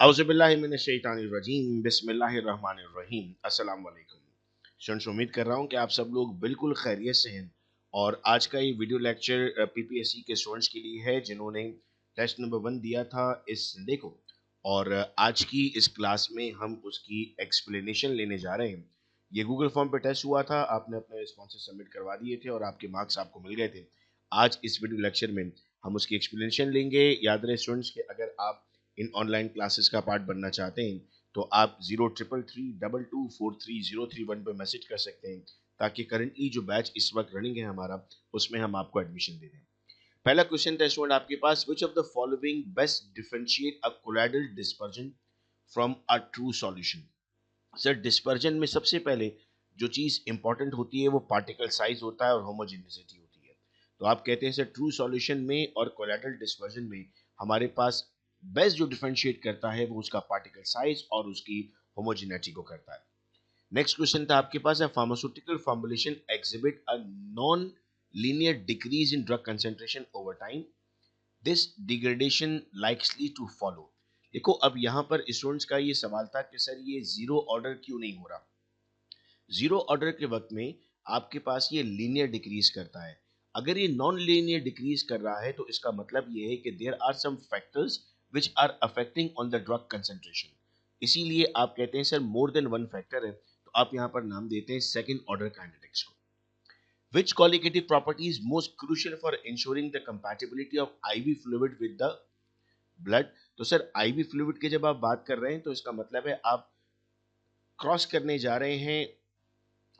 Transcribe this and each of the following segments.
औज़ुबिल्लाहिमिनश्शैतानिर्रजीम बिस्मिल्लाहिर्रहमानिर्रहीम अस्सलाम वालेकुम। स्टूडेंट्स, उम्मीद कर रहा हूँ कि आप सब लोग बिल्कुल खैरियत से हैं और आज का ये वीडियो लेक्चर पीपीएससी के स्टूडेंट्स के लिए है जिन्होंने टेस्ट नंबर 1 दिया था इस संडे को। और आज की इस क्लास में हम उसकी एक्सप्लेनेशन लेने जा रहे हैं। ये गूगल फॉर्म पे टेस्ट हुआ था, आपने अपने रिस्पॉन्सेज सबमिट करवा दिए थे और आपके मार्क्स आपको मिल गए थे। आज इस वीडियो लेक्चर में हम उसकी एक्सप्लेनेशन लेंगे। याद रहे स्टूडेंट्स कि अगर आप इन ऑनलाइन क्लासेस का पार्ट बनना चाहते हैं तो आप 0333224301 पर मैसेज कर सकते हैं ताकि करंटली जो बैच इस वक्त रनिंग है हमारा उसमें हम आपको एडमिशन दे दें। पहला क्वेश्चन था स्टूडेंट आपके पास, which of the following best differentiate a colloidal dispersion from a true solution. Sir, dispersion में सबसे पहले जो चीज इंपॉर्टेंट होती है वो पार्टिकल साइज होता है और होमोजेनिसिटी होती है। तो आप कहते हैं सर ट्रू सॉल्यूशन में और कोलाइडल डिस्पर्जन में हमारे पास बेस्ट जो डिफरेंशिएट करता है वो उसका पार्टिकल साइज और उसकी होमोजेनिटी को करता है। नेक्स्ट क्वेश्चन था आपके पास, है pharmaceutical formulation exhibit a non linear decrease in drug concentration over time, this degradation likely to follow. देखो, अब यहां पर स्टूडेंट्स का ये सवाल था कि सर ये जीरो ऑर्डर क्यों नहीं हो रहा। जीरो ऑर्डर के वक्त में आपके पास ये लीनियर डिक्रीज करता है। अगर ये नॉन लीनियर डिक्रीज कर रहा है तो इसका मतलब ये है कि there are some factors which are affecting on the drug concentration. इसीलिए आप कहते हैं sir more than one factor है, तो आप यहां पर नाम देते हैं सेकंड ऑर्डर काइनेटिक्स को। Which qualitative property is most crucial for ensuring the compatibility of IV fluid with the blood? तो सर IV फ्लूइड की जब आप बात कर रहे हैं तो इसका मतलब है आप क्रॉस करने जा रहे हैं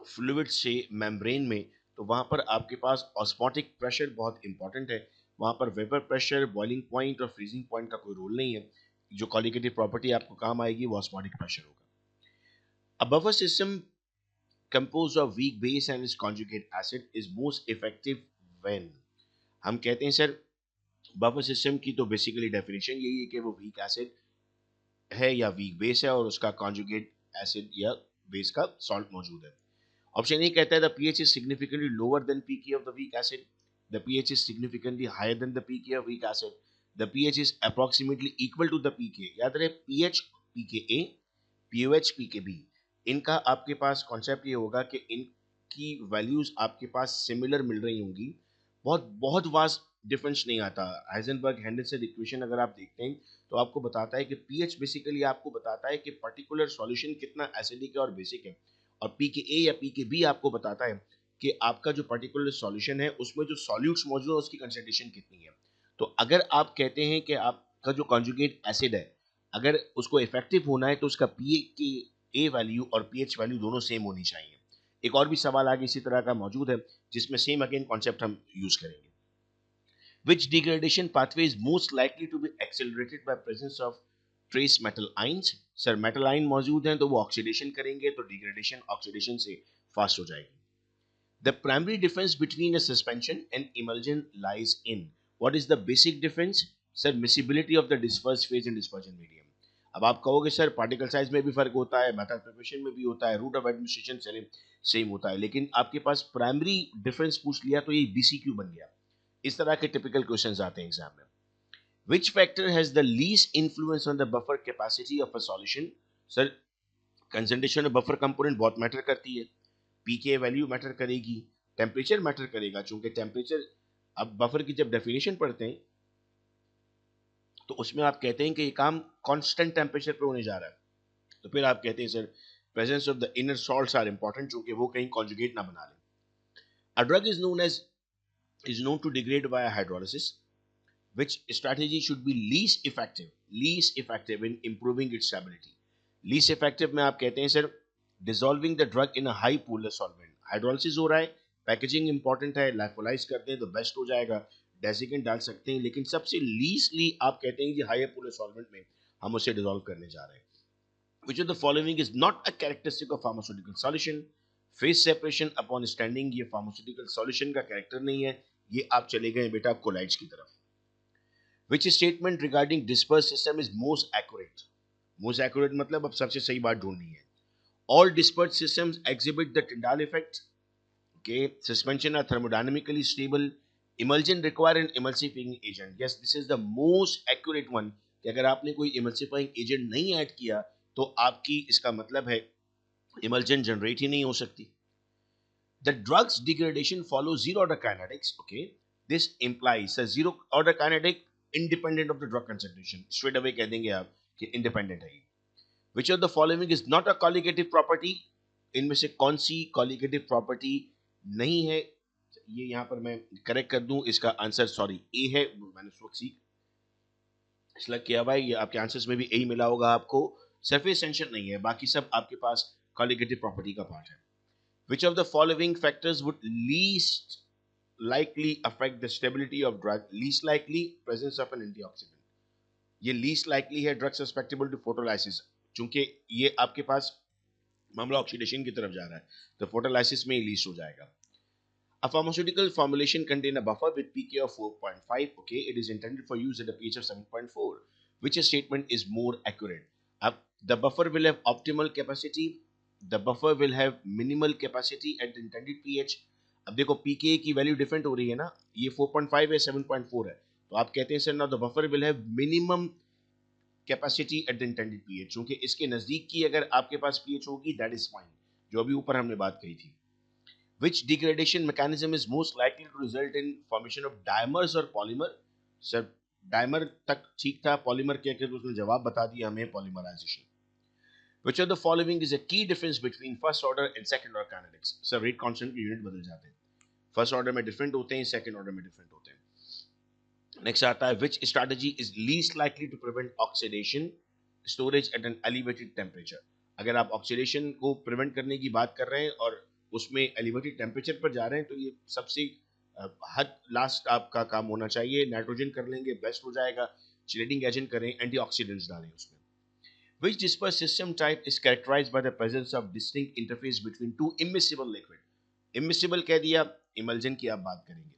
फ्लूइड से मेम्ब्रेन में, तो वहां पर आपके पास ऑस्मोटिक प्रेशर बहुत इंपॉर्टेंट है। वहां पर वेपर प्रेशर, बॉइलिंग पॉइंट और फ्रीजिंग पॉइंट का कोई रोल नहीं है। जो क्वालिटेटिव प्रॉपर्टी आपको काम आएगी वो ऑस्मोटिक प्रेशर होगा। A buffer system composed of weak base and its conjugate acid is most effective when। हम कहते हैं सर बफर सिस्टम की तो बेसिकली डेफिनेशन यही है कि वो वीक एसिड है या वीक बेस है और उसका कॉन्जुगेट एसिड या बेस का सॉल्ट मौजूद है। ऑप्शन ए कहता है the pH is significantly lower than pK of the weak acid, the pH is significantly higher than the pK of weak acid, the pH is approximately equal to the pK. याद रहे pH pKa, pOH pKb, इनका आपके पास concept ये होगा कि इनकी values आपके पास similar मिल रही होंगी। बहुत बहुत वास्ट डिफरेंस नहीं आता। हाइजेनबर्ग हेंडरसन इक्वेशन अगर आप देखते हैं तो आपको बताता है कि पीएच बेसिकली आपको बताता है कि पर्टिकुलर सॉल्यूशन कितना एसिडिक है और बेसिक है, और पी के ए या पी के बी आपको बताता है कि आपका जो पर्टिकुलर सॉल्यूशन है उसमें जो सॉल्यूट्स मौजूद है उसकी कंसेंट्रेशन कितनी है। तो अगर आप कहते हैं कि आपका जो कॉन्जुगेट एसिड है अगर उसको इफेक्टिव होना है तो उसका पी के ए वैल्यू और पीएच वैल्यू दोनों सेम होनी चाहिए। एक और भी सवाल आगे इसी तरह का मौजूद है जिसमें सेम अगेन कॉन्सेप्ट हम यूज करेंगे। Which degradation pathway is most likely to be accelerated by presence of trace metal ions? Sir metal आइन मौजूद हैं तो वो ऑक्सीडेशन करेंगे तो डिग्रेडेशन ऑक्सीडेशन से फास्ट हो जाएगी। The primary difference between a suspension and emulsion lies in, what is the basic difference? Sir, miscibility of the dispersed phase and dispersion medium। अब आप कहोगे सर पार्टिकल साइज में भी फर्क होता है, मेथड प्रिपरेशन में भी होता है, रूट ऑफ एडमिनिस्ट्रेशन सेम होता है, लेकिन आपके पास प्राइमरी डिफरेंस पूछ लिया तो ये बीसीक्यू बन गया। इस तरह के टिपिकल क्वेश्चंस आते हैं एग्जाम में। Which factor has the least influence on the buffer capacity of a solution? Sir concentration में बफर कंपोनेंट बहुत मैटर करती है, पीके वैल्यू मैटर करेगी, टेम्परेचर मैटर करेगा। चूंकि टेम्परेचर, अब बफर की जब डेफिनेशन पढ़ते हैं तो उसमें आप कहते हैं कि ये काम कांस्टेंट टेम्परेचर पे होने जा रहा है, तो फिर आप कहते हैं sir presence of the inner salts are important चूंकि वो कहीं कॉन्जुगेट ना बना लें। A drug is known to degrade by hydrolysis, which strategy should be least effective in improving its stability? least effective में आप कहते हैं sir dissolving the drug in a high polar solvent, hydrolysis हो रहा है, पैकेजिंग इंपॉर्टेंट है, लाइफोलाइज करते हैं तो बेस्ट हो जाएगा, डेसिकेंट डाल सकते हैं, लेकिन सबसे लीस्टली आप कहते हैं कि हायर पोलर सॉल्वेंट में हम उसे डिसॉल्व करने जा रहे हैं। which of the following is not a characteristic of pharmaceutical solution? Face separation upon standing ये फार्मास्यूटिकल सॉल्यूशन का कैरेक्टर नहीं है, ये आप चले गए बेटा कोलाइड्स की तरफ। Which statement regarding dispersed system is most accurate? Most accurate मतलब अब सबसे सही बात ढूंढनी है। All dispersed systems exhibit the Tyndall effect. Okay, suspension are thermodynamically stable. Emulsion require an emulsifying agent. Yes, this is the most accurate one कि अगर आपने कोई इमल्सिफाइंग एजेंट नहीं ऐड किया तो आपकी इसका मतलब है इमल्जन जनरेट ही नहीं हो सकती. The drug's degradation follows zero order kinetics. Okay, this implies a zero order kinetic independent of the drug concentration. Straight away कह देंगे आप कि independent है. Which of the following is not a colligative property? इनमें से कौन सी colligative property नहीं है? ये यहाँ पर मैं करेक्ट कर दूं, इसका आंसर सॉरी ए है. मैंने उस वक्त इसलिए किया भाई, ये आपके आंसर्स में भी ए ही मिला होगा आपको. सरफेस टेंशन नहीं है, बाकी सब आपके पास colligative प्रॉपर्टी का पार्ट है. Which of the following factors would least likely affect the stability of drug? Least likely, presence of an antioxidant. ये least likely है drug susceptible to photolysis. चूंकि ये आपके पास मामला ऑक्सीडेशन की तरफ जा रहा है, तो फोटोलाइसिस में लीस्ट हो जाएगा. A pharmaceutical formulation contain a buffer with pK of 4.5. Okay, it is intended for use at a pH of 7.4. Which statement is more accurate? अब the buffer will have optimal capacity. The buffer will have minimal capacity at the intended pH. अब देखो pK की value different हो रही है ना, ये 4.5 है 7.4 है, तो आप कहते हैं सर ना the buffer will have minimum capacity at the intended pH. क्योंकि इसके नजदीक की अगर आपके पास पीएच होगी दैट इज फाइन, जो अभी ऊपर हमने बात कही थी. Which degradation mechanism is most likely to result in formation of dimers or polymer? Sir dimer तक ठीक था, पॉलीमर क्या कहते उसने जवाब बता दिया हमें, polymerisation. Which of the following is a key difference between first order and second order kinetics? Sir rate constant के यूनिट बदल जाते हैं, फर्स्ट ऑर्डर में डिफरेंट होते हैं, सेकंड ऑर्डर में डिफरेंट होते हैं. नेक्स्ट आता है which strategy is least likely to prevent oxidation storage at an elevated temperature? अगर आप ऑक्सीडेशन को प्रिवेंट करने की बात कर रहे हैं और उसमें एलिवेटेड टेम्परेचर पर जा रहे हैं, तो ये सबसे हद लास्ट आपका काम होना चाहिए. नाइट्रोजन कर लेंगे बेस्ट हो जाएगा, चिलेटिंग एजेंट करें, एंटीऑक्सीडेंट्स डालें उसमें. Which dispersed system type is characterized by the presence of distinct interface between two immiscible liquid? Immiscible कह दिया, emulsion की आप बात करेंगे.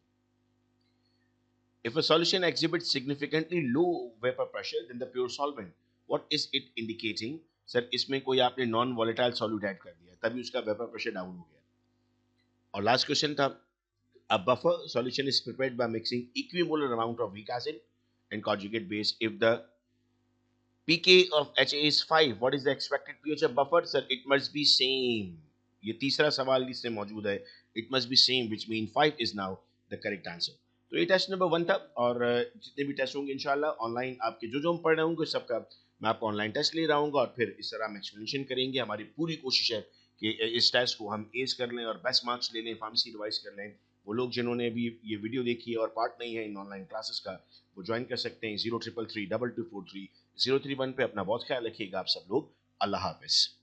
If a solution exhibits significantly low vapor pressure than the pure solvent, what is it indicating? Sir इसमें कोई आपने non volatile solute add कर दिया, तभी उसका वेपर प्रेशर डाउन हो गया. और लास्ट क्वेश्चन था, a buffer solution is prepared by mixing equimolar amount of weak acid and conjugate base. If the pK of HA is 5, what is the expected pH of buffer? Sir, it must be same. ये तीसरा सवाल इससे मौजूद है, it must be same, which mean 5 is now the correct answer. तो ये test number 1 था, और जितने भी टेस्ट होंगे इंशाल्लाह ऑनलाइन आपके जो हम पढ़ रहे होंगे सबका मैं आपको ऑनलाइन टेस्ट ले रहा हूँ, और फिर इस तरह हम एक्सप्लेनेशन करेंगे. हमारी पूरी कोशिश है कि इस टेस्ट को हम एज कर लें और बेस्ट मार्क्स ले लें, फार्मेसी रिवाइज कर लें. वो लोग जिन्होंने भी ये वीडियो देखी है और पार्ट नहीं है इन ऑनलाइन क्लासेस का, वो ज्वाइन कर सकते हैं 03332243 031 पे. अपना बहुत ख्याल रखिएगा आप सब लोग. अल्लाह हाफिज.